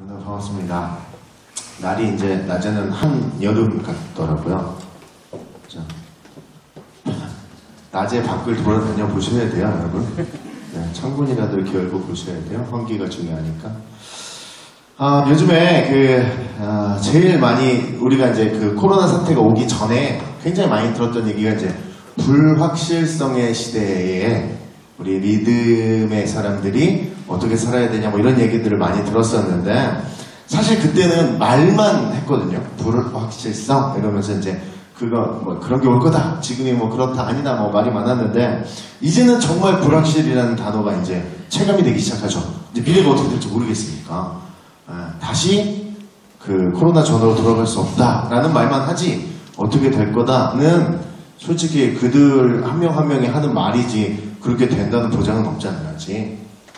여러분들 반갑습니다. 날이 이제 낮에는 한여름 같더라고요. 자, 낮에 밖을 돌아다녀 보셔야 돼요, 여러분. 네, 창문이라도 이렇게 열고 보셔야 돼요. 환기가 중요하니까. 요즘에 제일 많이 우리가 이제 그 코로나 사태가 오기 전에 굉장히 많이 들었던 얘기가 이제 불확실성의 시대에 우리 믿음의 사람들이 어떻게 살아야 되냐 뭐 이런 얘기들을 많이 들었었는데 사실 그때는 말만 했거든요. 불확실성 이러면서 이제 그거 뭐 그런 게 올 거다. 지금이 뭐 그렇다 아니다 뭐 말이 많았는데 이제는 정말 불확실이라는 단어가 이제 체감이 되기 시작하죠. 이제 미래가 어떻게 될지 모르겠으니까 다시 그 코로나 전으로 돌아갈 수 없다라는 말만 하지 어떻게 될 거다는 솔직히 그들 한 명 한 명이 하는 말이지 그렇게 된다는 보장은 없잖아요.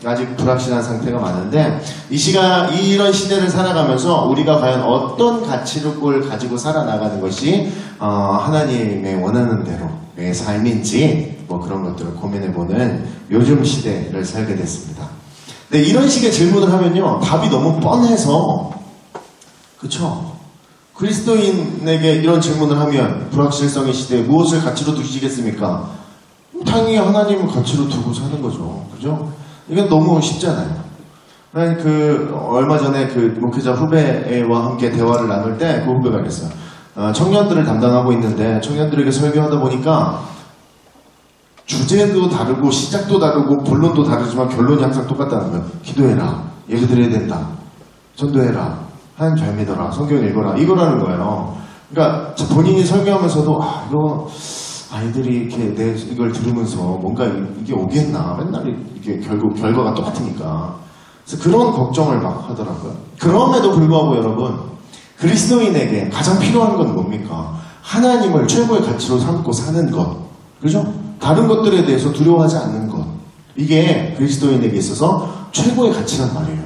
아직 불확실한 상태가 많은데 이런 시대를 살아가면서 우리가 과연 어떤 가치를 가지고 살아나가는 것이 하나님의 원하는 대로의 삶인지 뭐 그런 것들을 고민해보는 요즘 시대를 살게 됐습니다. 근데 이런 식의 질문을 하면요 답이 너무 뻔해서 그쵸? 그리스도인에게 이런 질문을 하면 불확실성의 시대에 무엇을 가치로 두시겠습니까? 당연히 하나님을 가치로 두고 사는 거죠. 그죠? 이건 너무 쉽잖아요. 얼마 전에 그 목회자 후배와 함께 대화를 나눌 때 그 후배가 그랬어요. 청년들을 담당하고 있는데 청년들에게 설교하다 보니까 주제도 다르고 시작도 다르고 본론도 다르지만 결론이 항상 똑같다는 거예요. 기도해라. 예배 드려야 된다. 전도해라. 하나님 잘 믿어라. 성경 읽어라. 이거라는 거예요. 그러니까 본인이 설교하면서도 이거 아이들이 이렇게 이걸 들으면서 뭔가 이게 오겠나. 맨날 이게 결국 결과가 똑같으니까. 그래서 그런 걱정을 막 하더라고요. 그럼에도 불구하고 여러분, 그리스도인에게 가장 필요한 건 뭡니까? 하나님을 최고의 가치로 삼고 사는 것. 그죠? 다른 것들에 대해서 두려워하지 않는 것. 이게 그리스도인에게 있어서 최고의 가치란 말이에요.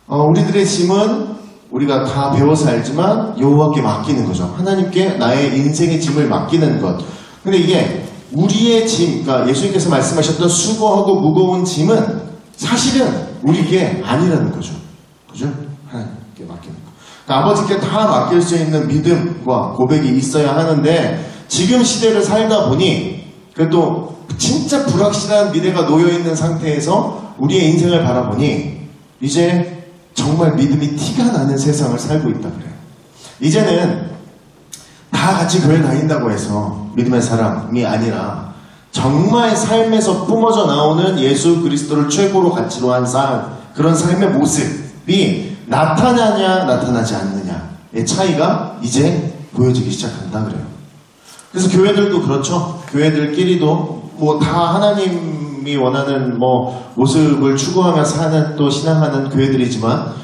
우리들의 짐은 우리가 다 배워서 알지만 여호와께 맡기는 거죠. 하나님께 나의 인생의 짐을 맡기는 것. 근데 이게 우리의 짐, 그러니까 예수님께서 말씀하셨던 수고하고 무거운 짐은 사실은 우리에게 아니라는 거죠. 그죠? 하나님께 맡기는 거. 그러니까 아버지께 다 맡길 수 있는 믿음과 고백이 있어야 하는데 지금 시대를 살다 보니 그래도 진짜 불확실한 미래가 놓여있는 상태에서 우리의 인생을 바라보니 이제 정말 믿음이 티가 나는 세상을 살고 있다 그래요. 이제는 다 같이 교회 다닌다고 해서 믿음의 사람이 아니라 정말 삶에서 뿜어져 나오는 예수 그리스도를 최고로 가치로 한 그런 삶의 모습이 나타나냐 나타나지 않느냐의 차이가 이제 보여지기 시작한다 그래요. 그래서 교회들도 그렇죠. 교회들끼리도 뭐 다 하나님이 원하는 뭐 모습을 추구하며 사는 또 신앙하는 교회들이지만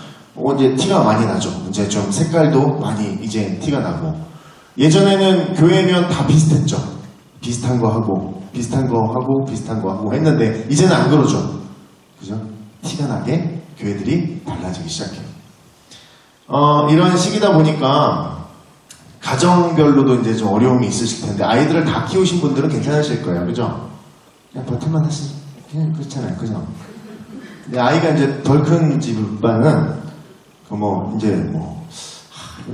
이제 티가 많이 나죠. 이제 좀 색깔도 많이 이제 티가 나고 예전에는 교회면 다 비슷했죠. 비슷한 거 하고 비슷한 거 하고 비슷한 거 하고 했는데 이제는 안 그러죠. 그죠? 티가 나게 교회들이 달라지기 시작해요. 이런 시기다 보니까 가정별로도 이제 좀 어려움이 있으실 텐데 아이들을 다 키우신 분들은 괜찮으실 거예요. 그죠? 그냥 버틸만 하시 그냥 그렇잖아요. 그죠? 근데 아이가 이제 덜 큰 집안은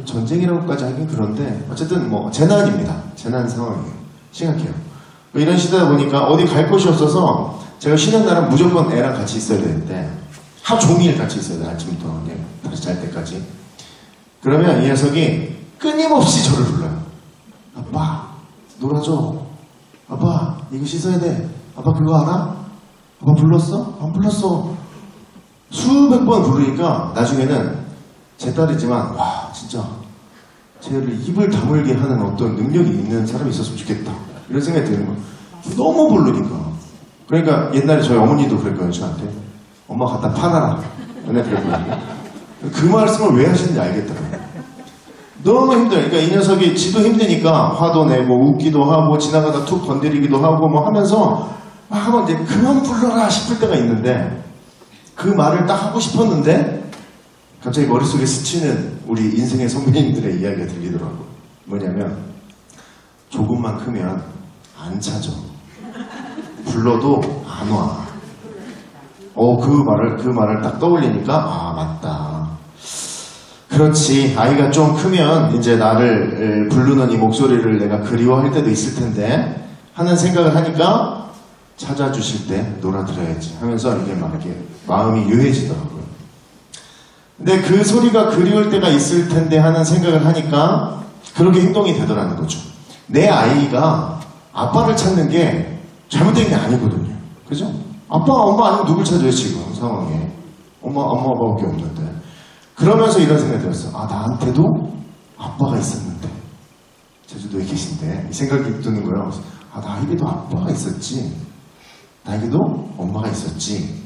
전쟁이라고까지 하긴 그런데 어쨌든 뭐 재난입니다. 재난 상황이에요. 심각해요. 이런 시대다 보니까 어디 갈 곳이 없어서 제가 쉬는 날은 무조건 애랑 같이 있어야 되는데 하루 종일 같이 있어야 돼요. 아침부터 다시 잘 때까지. 그러면 이 녀석이 끊임없이 저를 불러요. 아빠 놀아줘. 아빠 이거 씻어야 돼. 아빠 그거 알아? 아빠 불렀어? 안 불렀어. 수백 번 부르니까 나중에는 제 딸이지만 와 진짜 쟤를 입을 다물게 하는 어떤 능력이 있는 사람이 있었으면 좋겠다 이런 생각이 드는 거예요. 너무 부르니까. 그러니까 옛날에 저희 어머니도 그랬거든요. 저한테 엄마 갖다 팔아라 맨날 그랬거든요. 그 말씀을 왜 하시는지 알겠더라고요. 너무 힘들어요. 그러니까 이 녀석이 지도 힘드니까 화도 내고 웃기도 하고 지나가다 툭 건드리기도 하고 뭐 하면서 하면 이제 그만 불러라 싶을 때가 있는데 그 말을 딱 하고 싶었는데 갑자기 머릿속에 스치는 우리 인생의 선배님들의 이야기가 들리더라고요. 뭐냐면 조금만 크면 안 찾아. 불러도 안 와. 그 말을 딱 떠올리니까, 아, 맞다. 그렇지. 아이가 좀 크면 이제 나를 부르는 이 목소리를 내가 그리워할 때도 있을 텐데 하는 생각을 하니까 찾아주실 때 놀아드려야지 하면서 이게 막 이렇게 마음이 유해지더라고요. 근데 그 소리가 그리울 때가 있을 텐데 하는 생각을 하니까 그렇게 행동이 되더라는 거죠. 내 아이가 아빠를 찾는 게 잘못된 게 아니거든요. 그죠? 아빠, 엄마 아니면 누굴 찾아요, 지금 상황에. 엄마, 아빠밖에 없는데. 그러면서 이런 생각이 들었어요. 아, 나한테도 아빠가 있었는데. 제주도에 계신데. 이 생각이 드는 거예요. 아, 나에게도 아빠가 있었지. 나에게도 엄마가 있었지.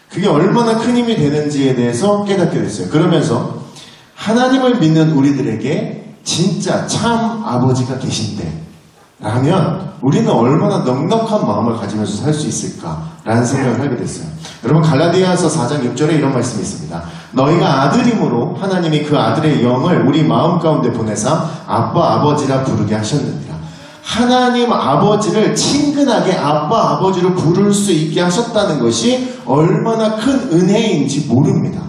그게 얼마나 큰 힘이 되는지에 대해서 깨닫게 됐어요. 그러면서 하나님을 믿는 우리들에게 진짜 참 아버지가 계신데 라면 우리는 얼마나 넉넉한 마음을 가지면서 살 수 있을까라는 생각을 하게 됐어요. 여러분 갈라디아서 4장 6절에 이런 말씀이 있습니다. 너희가 아들임으로 하나님이 그 아들의 영을 우리 마음 가운데 보내사 아빠 아버지라 부르게 하셨느니라. 하나님 아버지를 친근하게 아빠 아버지로 부를 수 있게 하셨다는 것이 얼마나 큰 은혜인지 모릅니다.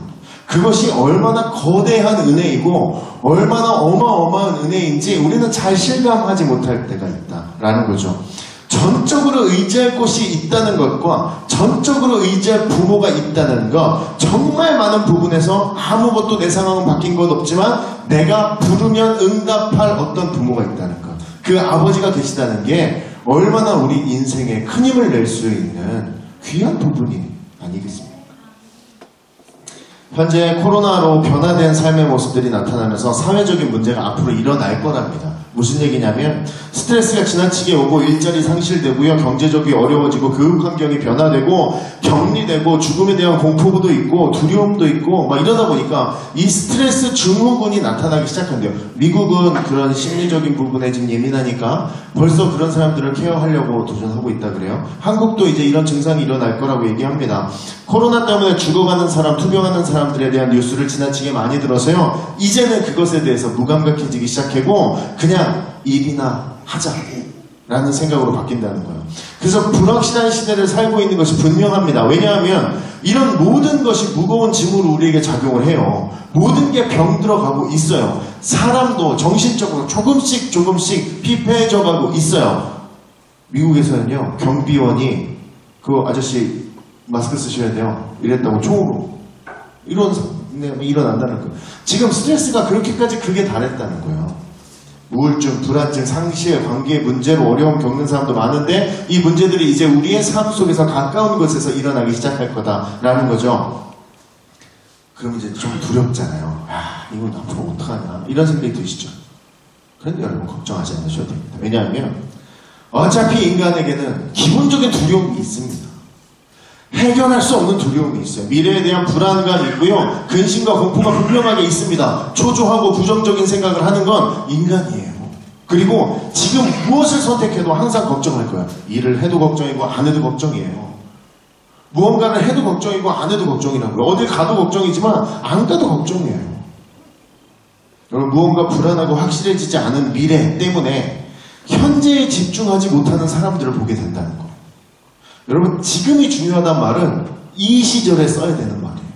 그것이 얼마나 거대한 은혜이고 얼마나 어마어마한 은혜인지 우리는 잘 실감하지 못할 때가 있다라는 거죠. 전적으로 의지할 곳이 있다는 것과 전적으로 의지할 부모가 있다는 것, 정말 많은 부분에서 아무것도 내 상황은 바뀐 건 없지만 내가 부르면 응답할 어떤 부모가 있다는 것, 그 아버지가 계시다는 게 얼마나 우리 인생에 큰 힘을 낼 수 있는 귀한 부분이 아니겠습니까? 현재 코로나로 변화된 삶의 모습들이 나타나면서 사회적인 문제가 앞으로 일어날 거랍니다. 무슨 얘기냐면 스트레스가 지나치게 오고 일자리 상실되고요, 경제적이 어려워지고 교육 환경이 변화되고 격리되고 죽음에 대한 공포도 있고 두려움도 있고 막 이러다 보니까 이 스트레스 증후군이 나타나기 시작한대요. 미국은 그런 심리적인 부분에 지금 예민하니까 벌써 그런 사람들을 케어하려고 도전하고 있다 그래요. 한국도 이제 이런 증상이 일어날 거라고 얘기합니다. 코로나 때문에 죽어가는 사람, 투병하는 사람들에 대한 뉴스를 지나치게 많이 들어서요, 이제는 그것에 대해서 무감각해지기 시작하고 그냥 일이나 하자라는 생각으로 바뀐다는 거예요. 그래서 불확실한 시대를 살고 있는 것이 분명합니다. 왜냐하면 이런 모든 것이 무거운 짐으로 우리에게 작용을 해요. 모든 게 병들어가고 있어요. 사람도 정신적으로 조금씩 피폐해져 가고 있어요. 미국에서는요, 경비원이 그 아저씨 마스크 쓰셔야 돼요 이랬다고 총으로 일어난다는 거예요. 지금 스트레스가 그렇게까지 크게 달했다는 거예요. 우울증, 불안증, 상실, 관계 문제로 어려움 겪는 사람도 많은데 이 문제들이 이제 우리의 삶 속에서 가까운 곳에서 일어나기 시작할 거다라는 거죠. 그럼 이제 좀 두렵잖아요. 아, 이건 앞으로 어떡하냐 이런 생각이 드시죠. 그런데 여러분 걱정하지 않으셔도 됩니다. 왜냐하면 어차피 인간에게는 기본적인 두려움이 있습니다. 해결할 수 없는 두려움이 있어요. 미래에 대한 불안감이 있고요, 근심과 공포가 분명하게 있습니다. 초조하고 부정적인 생각을 하는 건 인간이에요. 그리고 지금 무엇을 선택해도 항상 걱정할 거예요. 일을 해도 걱정이고 안 해도 걱정이에요. 무언가를 해도 걱정이고 안 해도 걱정이라고요. 어딜 가도 걱정이지만 안 가도 걱정이에요. 여러분, 무언가 불안하고 확실해지지 않은 미래 때문에 현재에 집중하지 못하는 사람들을 보게 된다는 거예요. 여러분, 지금이 중요하단 말은 이 시절에 써야 되는 말이에요.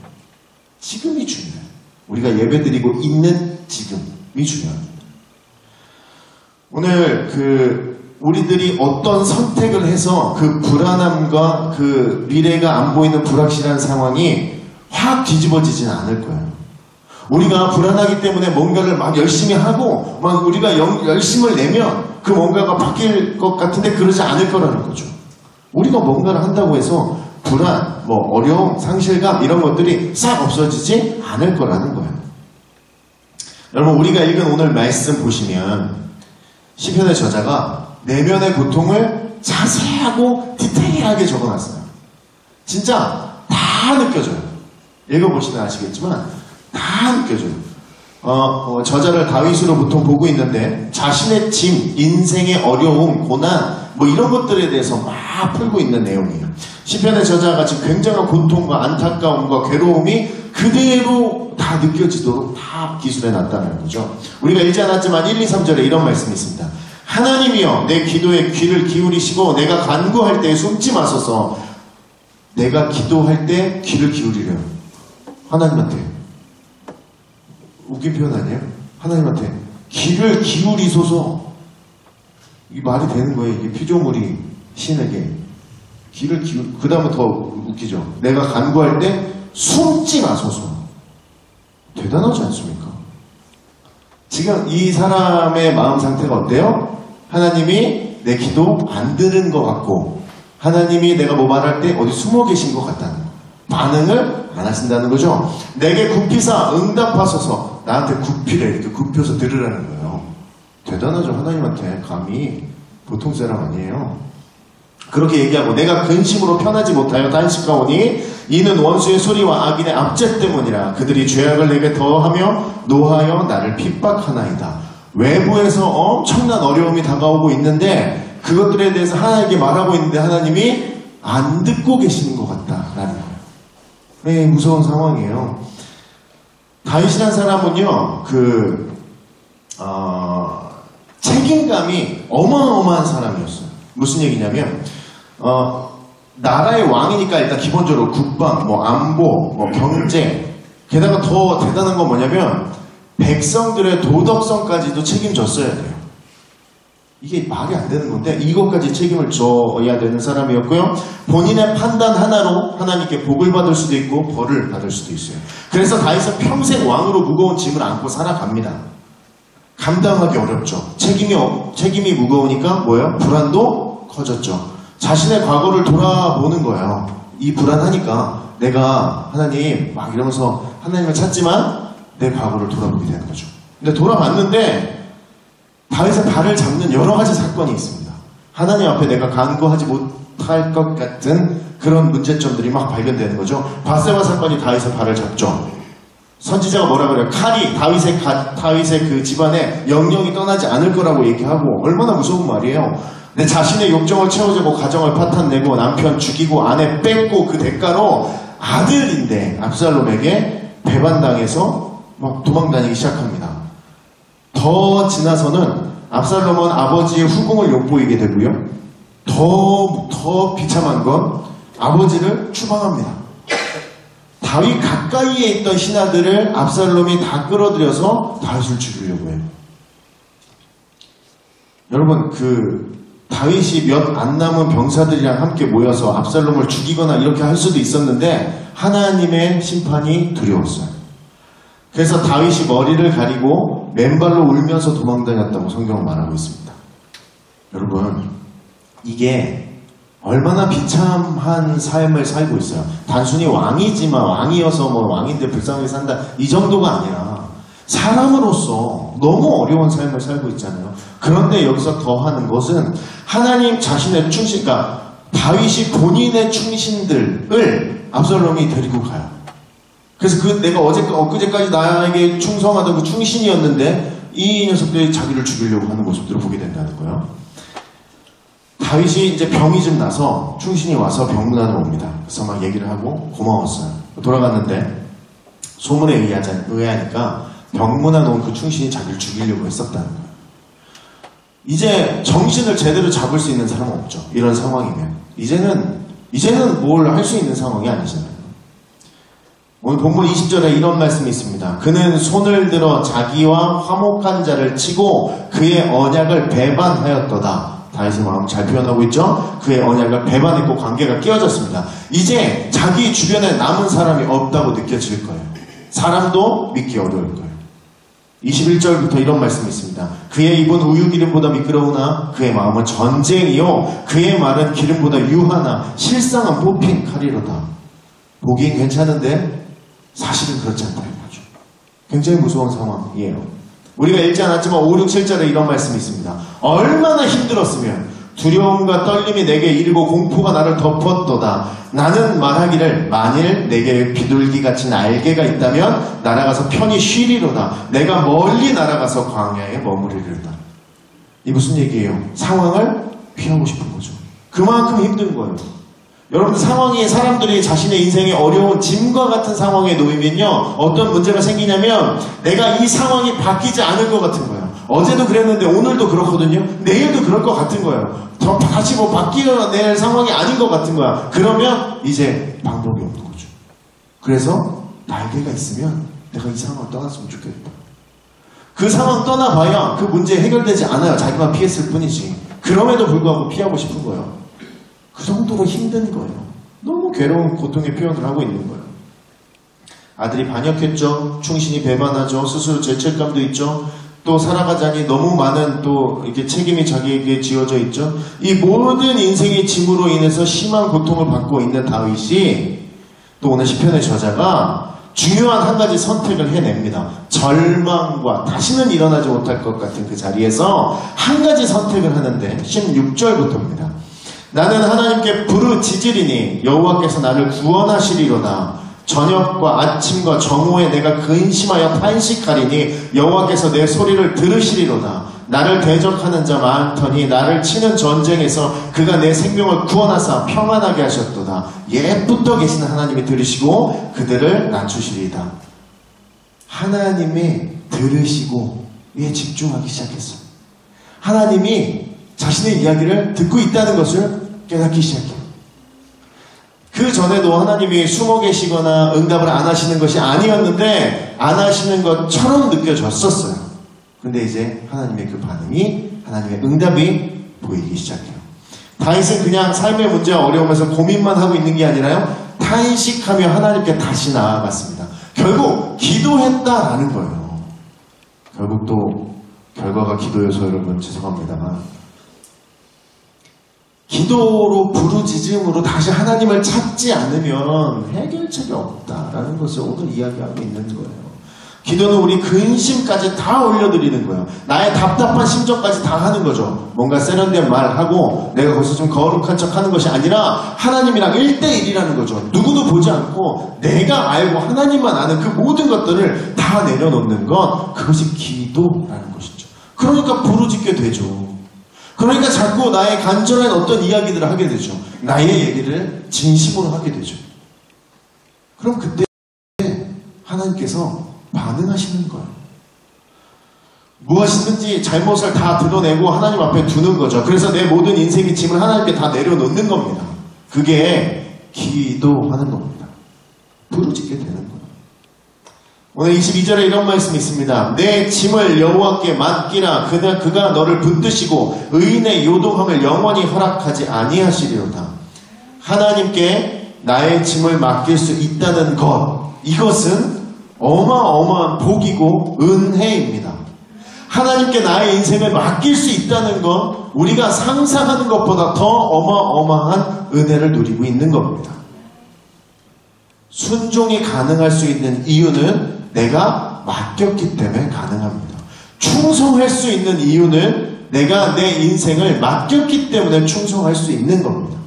지금이 중요해요. 우리가 예배드리고 있는 지금이 중요합니다. 오늘 우리들이 어떤 선택을 해서 그 불안함과 그 미래가 안 보이는 불확실한 상황이 확 뒤집어지지는 않을 거예요. 우리가 불안하기 때문에 뭔가를 막 열심히 하고 막 우리가 열심을 내면 그 뭔가가 바뀔 것 같은데 그러지 않을 거라는 거죠. 우리가 뭔가를 한다고 해서 불안, 어려움, 상실감 이런 것들이 싹 없어지지 않을 거라는 거예요. 여러분, 우리가 읽은 오늘 말씀 보시면 시편의 저자가 내면의 고통을 자세하고 디테일하게 적어놨어요. 진짜 다 느껴져요. 읽어보시면 아시겠지만 다 느껴져요. 저자를 다윗으로 보통 보고 있는데 자신의 짐, 인생의 어려움, 고난 이런 것들에 대해서 막 풀고 있는 내용이에요. 시편의 저자가 지금 굉장한 고통과 안타까움과 괴로움이 그대로 다 느껴지도록 다 기술해 놨다는 거죠. 우리가 읽지 않았지만 1, 2, 3절에 이런 말씀이 있습니다. 하나님이여 내 기도에 귀를 기울이시고 내가 간구할 때에 숨지 마소서. 내가 기도할 때 귀를 기울이래요. 하나님한테. 웃긴 표현 아니에요? 하나님한테 귀를 기울이소서. 이게 말이 되는 거예요. 이게 피조물이 신에게 귀를 그 다음에 더 웃기죠. 내가 간구할 때 숨지 마소서. 대단하지 않습니까? 지금 이 사람의 마음 상태가 어때요? 하나님이 내 기도 안 들은 것 같고, 하나님이 내가 뭐 말할 때 어디 숨어 계신 것 같다는 거. 반응을 안 하신다는 거죠. 내게 굽히사 응답하소서. 나한테 굽히래. 이렇게 굽혀서 들으라는 거예요. 대단하죠. 하나님한테 감히 보통 사람 아니에요. 그렇게 얘기하고, 내가 근심으로 편하지 못하여 단식하오니 이는 원수의 소리와 악인의 압제 때문이라. 그들이 죄악을 내게 더하며 노하여 나를 핍박하나이다. 외부에서 엄청난 어려움이 다가오고 있는데 그것들에 대해서 하나님께 말하고 있는데 하나님이 안 듣고 계시는 것 같다라는 거예요. 네, 무서운 상황이에요. 다윗이라는 사람은요, 책임감이 어마어마한 사람이었어요. 무슨 얘기냐면, 나라의 왕이니까 일단 기본적으로 국방, 안보, 경제, 게다가 더 대단한 건 뭐냐면, 백성들의 도덕성까지도 책임졌어야 돼요. 이게 말이 안 되는 건데 이것까지 책임을 져야 되는 사람이었고요. 본인의 판단 하나로 하나님께 복을 받을 수도 있고 벌을 받을 수도 있어요. 그래서 다윗은 평생 왕으로 무거운 짐을 안고 살아갑니다. 감당하기 어렵죠. 책임이 무거우니까 뭐예요? 불안도 커졌죠. 자신의 과거를 돌아보는 거예요. 이 불안하니까 내가 하나님 막 이러면서 하나님을 찾지만 내 과거를 돌아보게 되는 거죠. 근데 돌아봤는데 다윗의 발을 잡는 여러 가지 사건이 있습니다. 하나님 앞에 내가 간구하지 못할 것 같은 그런 문제점들이 막 발견되는 거죠. 밧세바 사건이 다윗의 발을 잡죠. 선지자가 뭐라 그래요? 칼이 다윗의 그 집안에 영영이 떠나지 않을 거라고 얘기하고, 얼마나 무서운 말이에요. 내 자신의 욕정을 채우자고 가정을 파탄내고 남편 죽이고 아내 뺏고 그 대가로 아들인데 압살롬에게 배반당해서 막 도망다니기 시작합니다. 더 지나서는 압살롬은 아버지의 후궁을 욕보이게 되고요. 더 비참한 건 아버지를 추방합니다. 다윗 가까이에 있던 신하들을 압살롬이 다 끌어들여서 다윗을 죽이려고 해요. 여러분, 다윗이 몇 안 남은 병사들이랑 함께 모여서 압살롬을 죽이거나 이렇게 할 수도 있었는데 하나님의 심판이 두려웠어요. 그래서 다윗이 머리를 가리고 맨발로 울면서 도망다녔다고 성경은 말하고 있습니다. 여러분, 이게 얼마나 비참한 삶을 살고 있어요. 단순히 왕이지만 왕이어서 왕인데 불쌍하게 산다 이 정도가 아니라 사람으로서 너무 어려운 삶을 살고 있잖아요. 그런데 여기서 더하는 것은 하나님 자신의 충신, 그러니까 다윗이 본인의 충신들을 압살롬이 데리고 가요. 그래서 내가 엊그제까지 나에게 충성하던 그 충신이었는데 이 녀석들이 자기를 죽이려고 하는 모습들을 보게 된다는 거예요. 다윗이 이제 병이 좀 나서 충신이 와서 병문안으로 옵니다. 그래서 막 얘기를 하고 고마웠어요. 돌아갔는데 소문에 의하니까 병문안 온 그 충신이 자기를 죽이려고 했었다는 거예요. 이제 정신을 제대로 잡을 수 있는 사람은 없죠. 이런 상황이면. 이제는 뭘 할 수 있는 상황이 아니잖아요. 오늘 본문 20절에 이런 말씀이 있습니다. 그는 손을 들어 자기와 화목한 자를 치고 그의 언약을 배반하였도다. 다윗의 마음 잘 표현하고 있죠? 그의 언약을 배반했고 관계가 깨어졌습니다. 이제 자기 주변에 남은 사람이 없다고 느껴질 거예요. 사람도 믿기 어려울 거예요. 21절부터 이런 말씀이 있습니다. 그의 입은 우유 기름보다 미끄러우나 그의 마음은 전쟁이요 그의 말은 기름보다 유하나 실상은 뽑힌 칼이로다. 보기엔 괜찮은데 사실은 그렇지 않다는 거죠. 굉장히 무서운 상황이에요. 우리가 읽지 않았지만 5, 6, 7절에 이런 말씀이 있습니다. 얼마나 힘들었으면 두려움과 떨림이 내게 이르고 공포가 나를 덮었도다. 나는 말하기를 만일 내게 비둘기같이 날개가 있다면 날아가서 편히 쉬리로다. 내가 멀리 날아가서 광야에 머무리리로다. 이 무슨 얘기예요? 상황을 피하고 싶은 거죠. 그만큼 힘든 거예요. 여러분들 상황이 사람들이 자신의 인생에 어려운 짐과 같은 상황에 놓이면요 어떤 문제가 생기냐면 내가 이 상황이 바뀌지 않을 것 같은 거예요. 어제도 그랬는데 오늘도 그렇거든요. 내일도 그럴 것 같은 거예요. 다시 뭐 바뀌어낼 상황이 아닌 것 같은 거야. 그러면 이제 방법이 없는 거죠. 그래서 날개가 있으면 내가 이 상황을 떠났으면 좋겠다. 그 상황 떠나봐야 그 문제 해결되지 않아요. 자기만 피했을 뿐이지. 그럼에도 불구하고 피하고 싶은 거예요. 그 정도로 힘든 거예요. 너무 괴로운 고통의 표현을 하고 있는 거예요. 아들이 반역했죠. 충신이 배반하죠. 스스로 죄책감도 있죠. 또 살아가자니 너무 많은 또 이렇게 책임이 자기에게 지어져 있죠. 이 모든 인생의 짐으로 인해서 심한 고통을 받고 있는 다윗이 또 오늘 시편의 저자가 중요한 한 가지 선택을 해냅니다. 절망과 다시는 일어나지 못할 것 같은 그 자리에서 한 가지 선택을 하는데 16절부터입니다. 나는 하나님께 부르짖으리니 여호와께서 나를 구원하시리로다. 저녁과 아침과 정오에 내가 근심하여 탄식하리니 여호와께서 내 소리를 들으시리로다. 나를 대적하는 자 많더니 나를 치는 전쟁에서 그가 내 생명을 구원하사 평안하게 하셨도다. 옛부터 계신 하나님이 들으시고 그들을 낮추시리이다. 하나님이 들으시고 이에 집중하기 시작했어요. 하나님이 자신의 이야기를 듣고 있다는 것을 깨닫기 시작해요. 그 전에도 하나님이 숨어 계시거나 응답을 안 하시는 것이 아니었는데 안 하시는 것처럼 느껴졌었어요. 근데 이제 하나님의 그 반응이, 하나님의 응답이 보이기 시작해요. 다윗은 그냥 삶의 문제와 어려움에서 고민만 하고 있는 게 아니라요, 탄식하며 하나님께 다시 나아갔습니다. 결국 기도했다라는 거예요. 결국 또 결과가 기도여서 여러분 죄송합니다만 기도로 부르짖음으로 다시 하나님을 찾지 않으면 해결책이 없다라는 것을 오늘 이야기하고 있는 거예요. 기도는 우리 근심까지 다 올려드리는 거예요. 나의 답답한 심정까지 다 하는 거죠. 뭔가 세련된 말하고 내가 거기서 좀 거룩한 척 하는 것이 아니라 하나님이랑 1대1이라는 거죠. 누구도 보지 않고 내가 알고 하나님만 아는 그 모든 것들을 다 내려놓는 건 그것이 기도라는 것이죠. 그러니까 부르짖게 되죠. 그러니까 자꾸 나의 간절한 어떤 이야기들을 하게 되죠. 나의 얘기를 진심으로 하게 되죠. 그럼 그때 하나님께서 반응하시는 거예요. 무엇이든지 잘못을 다 드러내고 하나님 앞에 두는 거죠. 그래서 내 모든 인생의 짐을 하나님께 다 내려놓는 겁니다. 그게 기도하는 겁니다. 부르짖게 되는 거예요. 오늘 22절에 이런 말씀이 있습니다. 내 짐을 여호와께 맡기라. 그가 너를 붙드시고 의인의 요동함을 영원히 허락하지 아니하시리로다. 하나님께 나의 짐을 맡길 수 있다는 것, 이것은 어마어마한 복이고 은혜입니다. 하나님께 나의 인생을 맡길 수 있다는 것, 우리가 상상하는 것보다 더 어마어마한 은혜를 누리고 있는 겁니다. 순종이 가능할 수 있는 이유는 내가 맡겼기 때문에 가능합니다. 충성할 수 있는 이유는 내가 내 인생을 맡겼기 때문에 충성할 수 있는 겁니다.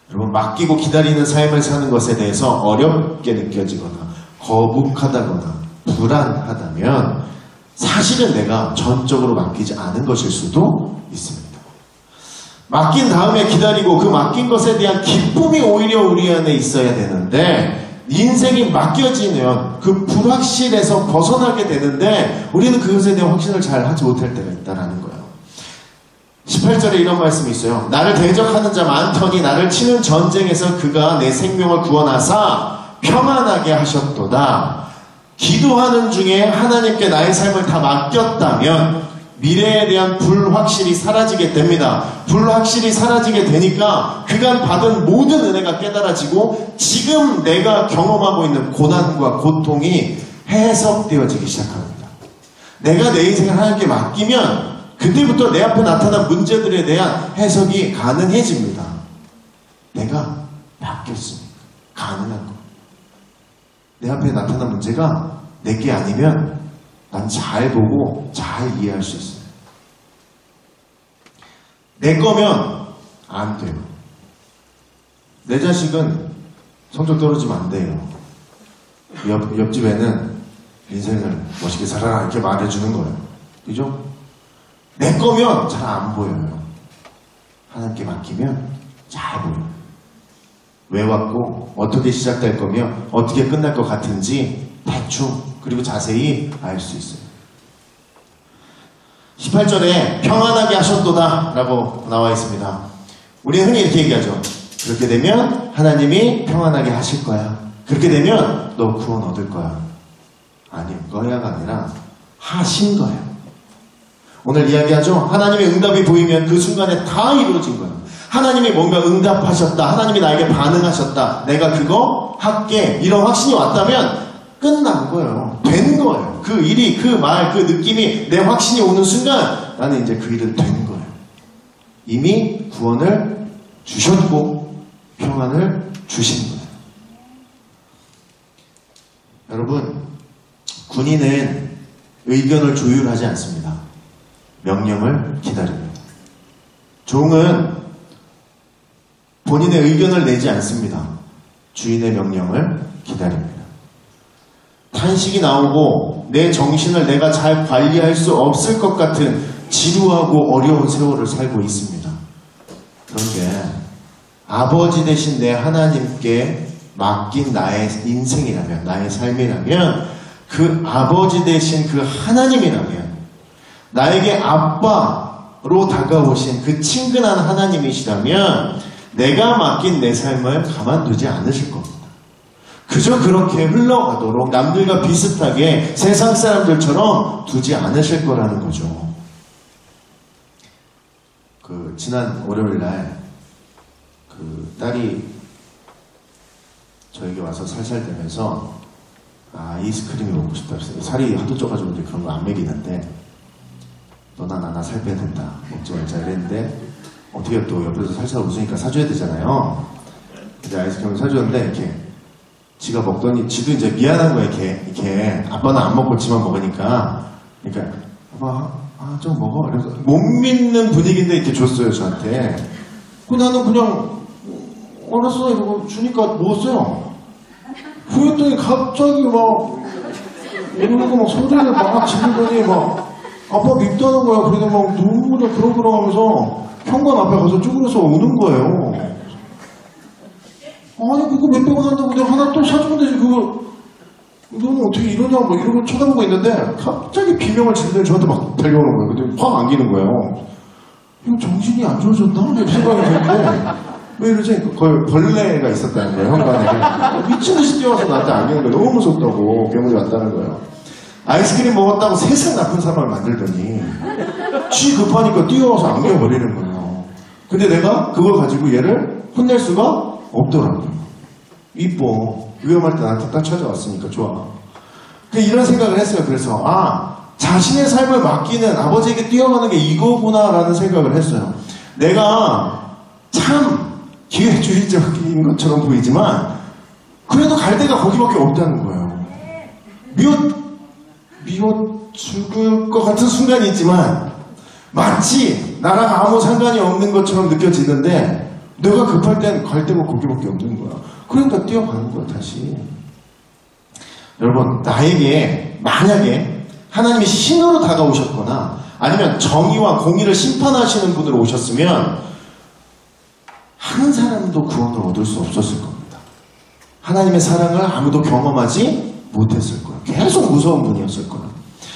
여러분, 맡기고 기다리는 삶을 사는 것에 대해서 어렵게 느껴지거나 거북하다거나 불안하다면 사실은 내가 전적으로 맡기지 않은 것일 수도 있습니다. 맡긴 다음에 기다리고 그 맡긴 것에 대한 기쁨이 오히려 우리 안에 있어야 되는데 인생이 맡겨지면 그 불확실에서 벗어나게 되는데 우리는 그것에 대한 확신을 잘 하지 못할 때가 있다는 거예요. 18절에 이런 말씀이 있어요. 나를 대적하는 자 많더니 나를 치는 전쟁에서 그가 내 생명을 구원하사 평안하게 하셨도다. 기도하는 중에 하나님께 나의 삶을 다 맡겼다면 미래에 대한 불확실이 사라지게 됩니다. 불확실이 사라지게 되니까 그간 받은 모든 은혜가 깨달아지고 지금 내가 경험하고 있는 고난과 고통이 해석되어지기 시작합니다. 내가 내 인생을 하나님께 맡기면 그때부터 내 앞에 나타난 문제들에 대한 해석이 가능해집니다. 내가 맡겼으니까 가능한 거. 내 앞에 나타난 문제가 내게 아니면 난 잘 보고 잘 이해할 수 있어요. 내 거면 안 돼요. 내 자식은 성적 떨어지면 안 돼요. 옆집에는 인생을 멋있게 살아라 이렇게 말해주는 거예요. 그죠? 내 거면 잘 안 보여요. 하나님께 맡기면 잘 보여요. 왜 왔고 어떻게 시작될 거며 어떻게 끝날 것 같은지 대충 그리고 자세히 알 수 있어요. 18절에 평안하게 하셨도다 라고 나와 있습니다. 우리는 흔히 이렇게 얘기하죠. 그렇게 되면 하나님이 평안하게 하실 거야. 그렇게 되면 너 구원 얻을 거야. 아니, 거야가 아니라 하신 거예요. 오늘 이야기하죠. 하나님의 응답이 보이면 그 순간에 다 이루어진 거예요. 하나님이 뭔가 응답하셨다. 하나님이 나에게 반응하셨다. 내가 그거 할게. 이런 확신이 왔다면 끝난 거예요. 된 거예요. 그 일이, 그 말, 그 느낌이 내 확신이 오는 순간 나는 이제 그 일은 된 거예요. 이미 구원을 주셨고 평안을 주신 거예요. 여러분, 군인은 의견을 조율하지 않습니다. 명령을 기다립니다. 종은 본인의 의견을 내지 않습니다. 주인의 명령을 기다립니다. 탄식이 나오고 내 정신을 내가 잘 관리할 수 없을 것 같은 지루하고 어려운 세월을 살고 있습니다. 그런데 아버지 되신 내 하나님께 맡긴 나의 인생이라면, 나의 삶이라면, 그 아버지 되신 그 하나님이라면, 나에게 아빠로 다가오신 그 친근한 하나님이시라면 내가 맡긴 내 삶을 가만두지 않으실 겁니다. 그저 그렇게 흘러가도록 남들과 비슷하게 세상 사람들처럼 두지 않으실 거라는 거죠. 지난 월요일날 딸이 저에게 와서 살살대면서 아이스크림이 먹고 싶다 그랬어요. 살이 하도 쪄가지고 이제 그런 거 안 먹이는데 너나 나나 살 빼야 된다. 먹지 말자 이랬는데 어떻게 또 옆에서 살살 웃으니까 사줘야 되잖아요. 이제 아이스크림을 사줬는데 이렇게 지가 먹더니 지도 이제 미안한 거야. 이렇게 아빠는 안 먹고 지만 먹으니까 그러니까 아빠 좀 먹어. 그래서 못 믿는 분위기인데 이렇게 줬어요 저한테. 나는 그냥 알았어 이러고 주니까 먹었어요. 그랬더니 갑자기 막 이러고 막 소리를 막 지르더니 막 아빠 밉다는 거야. 그래서 막 눈물을 그렁그렁 하면서 현관 앞에 가서 쭈그려서 우는 거예요. 아니 그거 몇백 원 한다고 내가 하나 또 사주면 되지. 그걸 너는 어떻게 이러냐 뭐 이러고 쳐다보고 있는데 갑자기 비명을 지르더니 저한테 막 달려오는 거예요. 근데 확 안기는 거예요. 이거 정신이 안 좋아졌나? 이렇게 생각이 드는데 왜 이러지? 거의 벌레가 있었다는 거예요. 현관에. 미친듯이 뛰어와서 나한테 안기는 거예요. 너무 무섭다고 병원에 왔다는 거예요. 아이스크림 먹었다고 세상 나쁜 사람을 만들더니 쥐 급하니까 뛰어와서 안겨버리는 거예요. 근데 내가 그걸 가지고 얘를 혼낼 수가 없더라고요. 이뻐. 위험할 때 나한테 딱 찾아왔으니까 좋아. 이런 생각을 했어요. 그래서 자신의 삶을 맡기는 아버지에게 뛰어가는 게 이거구나 라는 생각을 했어요. 내가 참 기회주의적인 것처럼 보이지만 그래도 갈 데가 거기밖에 없다는 거예요. 미워 죽을 것 같은 순간이 있지만 마치 나랑 아무 상관이 없는 것처럼 느껴지는데 내가 급할 땐 갈 데가 거기밖에 없는 거야. 그러니까 뛰어가는 거야 다시. 여러분, 나에게 만약에 하나님이 신으로 다가오셨거나 아니면 정의와 공의를 심판하시는 분으로 오셨으면 한 사람도 구원을 얻을 수 없었을 겁니다. 하나님의 사랑을 아무도 경험하지 못했을 거예요. 계속 무서운 분이었을 거예요.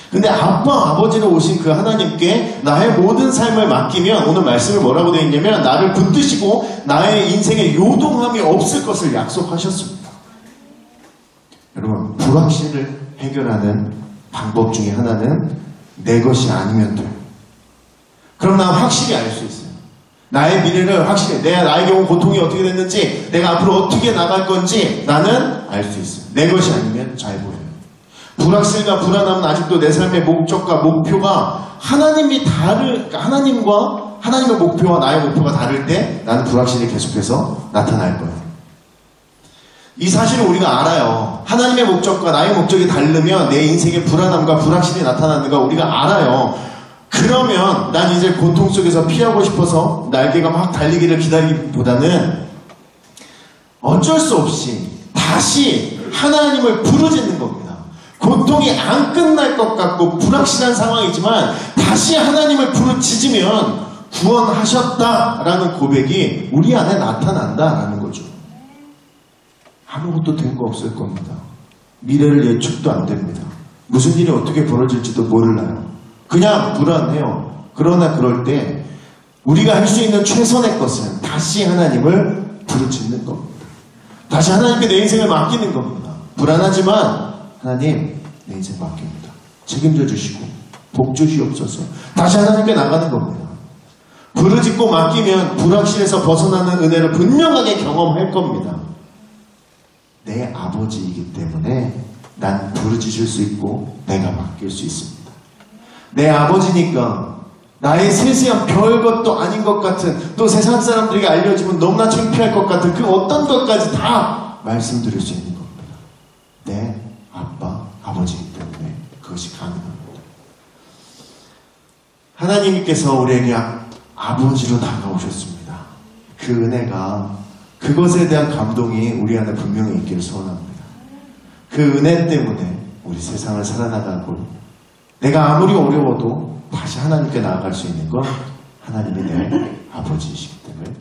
근데 아버지로 오신 그 하나님께 나의 모든 삶을 맡기면 오늘 말씀을 뭐라고 되어 있냐면 나를 붙드시고 나의 인생에 요동함이 없을 것을 약속하셨습니다. 여러분, 불확실을 해결하는 방법 중에 하나는 내 것이 아니면 돼요. 그럼 난 확실히 알 수 있어요. 나의 미래를 확실히, 나에게 온 고통이 어떻게 됐는지, 내가 앞으로 어떻게 나갈 건지 나는 알 수 있어요. 내 것이 아니면 잘 보여요. 불확실과 불안함은 아직도 내 삶의 목적과 목표가 하나님과 하나님의 목표와 나의 목표가 다를 때 나는 불확실이 계속해서 나타날 거예요. 이 사실을 우리가 알아요. 하나님의 목적과 나의 목적이 다르면 내 인생에 불안함과 불확실이 나타나는 거 우리가 알아요. 그러면 난 이제 고통 속에서 피하고 싶어서 날개가 막 달리기를 기다리기보다는 어쩔 수 없이 다시 하나님을 부르짖는 겁니다. 고통이 안 끝날 것 같고 불확실한 상황이지만 다시 하나님을 부르짖으면 구원하셨다라는 고백이 우리 안에 나타난다라는 거죠. 아무것도 된 거 없을 겁니다. 미래를 예측도 안 됩니다. 무슨 일이 어떻게 벌어질지도 몰라요. 그냥 불안해요. 그러나 그럴 때 우리가 할 수 있는 최선의 것은 다시 하나님을 부르짖는 겁니다. 다시 하나님께 내 인생을 맡기는 겁니다. 불안하지만 하나님 내 인생 맡깁니다. 책임져 주시고 복 주시옵소서. 다시 하나님께 나가는 겁니다. 부르짖고 맡기면 불확실에서 벗어나는 은혜를 분명하게 경험할 겁니다. 내 아버지이기 때문에 난 부르짖을 수 있고 내가 맡길 수 있습니다. 내 아버지니까 나의 세세한 별것도 아닌 것 같은, 또 세상 사람들에게 알려주면 너무나 창피할 것 같은 그 어떤 것까지 다 말씀드릴 수 있는 겁니다. 내 아빠, 아버지이기 때문에 그것이 가능합니다. 하나님께서 우리에게 아버지로 다가오셨습니다. 그 은혜가, 그것에 대한 감동이 우리 안에 분명히 있기를 소원합니다. 그 은혜 때문에 우리 세상을 살아나가고, 내가 아무리 어려워도 다시 하나님께 나아갈 수 있는 건 하나님이 내 아버지이시기 때문에